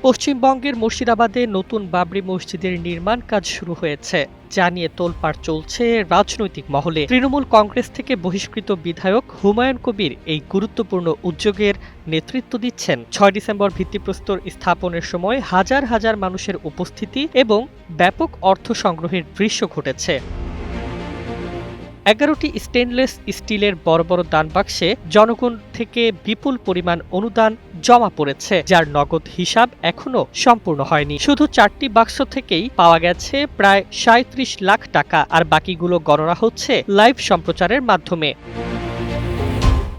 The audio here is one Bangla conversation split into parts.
পশ্চিমবঙ্গের মুর্শিদাবাদে নতুন বাবরি মসজিদের নির্মাণ কাজ শুরু হয়েছে, যা নিয়ে তোলপাড় চলছে রাজনৈতিক মহলে। তৃণমূল কংগ্রেস থেকে বহিষ্কৃত বিধায়ক হুমায়ুন কবির এই গুরুত্বপূর্ণ উদ্যোগের নেতৃত্ব দিচ্ছেন। ৬ ডিসেম্বর ভিত্তিপ্রস্তর স্থাপনের সময় হাজার হাজার মানুষের উপস্থিতি এবং ব্যাপক অর্থ সংগ্রহের দৃশ্য ঘটেছে। ১১টি স্টেনলেস স্টিলের বড় বড় দানবাক্সে জনগণ থেকে বিপুল পরিমাণ অনুদান জমা পড়েছে, যার নগদ হিসাব এখনো সম্পূর্ণ হয়নি। শুধু ৪টি বাক্স থেকেই পাওয়া গেছে প্রায় ৩৭ লাখ টাকা, আর বাকিগুলো গণনা হচ্ছে লাইভ সম্প্রচারের মাধ্যমে।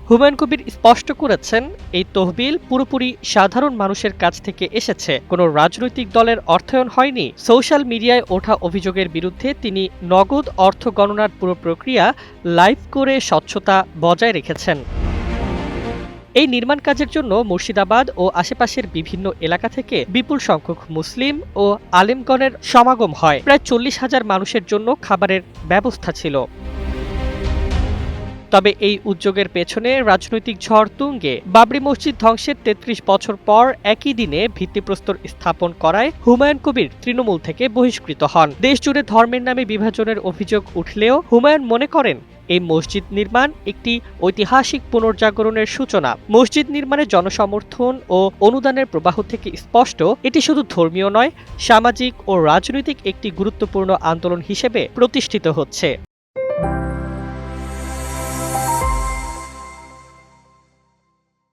হুমায়ুন কবির স্পষ্ট করেছেন, এই তহবিল পুরোপুরি সাধারণ মানুষের কাছ থেকে এসেছে, কোনো রাজনৈতিক দলের অর্থায়ন হয়নি। সোশ্যাল মিডিয়ায় ওঠা অভিযোগের বিরুদ্ধে তিনি নগদ অর্থ গণনার পুরো প্রক্রিয়া লাইভ করে স্বচ্ছতা বজায় রেখেছেন। এই নির্মাণ কাজের জন্য মুর্শিদাবাদ ও আশেপাশের বিভিন্ন এলাকা থেকে বিপুল সংখ্যক মুসলিম ও আলেমগণের সমাগম হয়। প্রায় ৪০,০০০ মানুষের জন্য খাবারের ব্যবস্থা ছিল। তবে এই উদ্যোগের পেছনে রাজনৈতিক ঝড় তুঙ্গে। বাবরি মসজিদ ধ্বংসের ৩৩ বছর পর একই দিনে ভিত্তিপ্রস্তর স্থাপন করায় হুমায়ুন কবির তৃণমূল থেকে বহিষ্কৃত হন। দেশজুড়ে ধর্মের নামে বিভাজনের অভিযোগ উঠলেও হুমায়ুন মনে করেন, এই মসজিদ নির্মাণ একটি ঐতিহাসিক পুনর্জাগরণের সূচনা। মসজিদ নির্মাণে জনসমর্থন ও অনুদানের প্রবাহ থেকে স্পষ্ট, এটি শুধু ধর্মীয় নয়, সামাজিক ও রাজনৈতিক একটি গুরুত্বপূর্ণ আন্দোলন হিসেবে প্রতিষ্ঠিত হচ্ছে।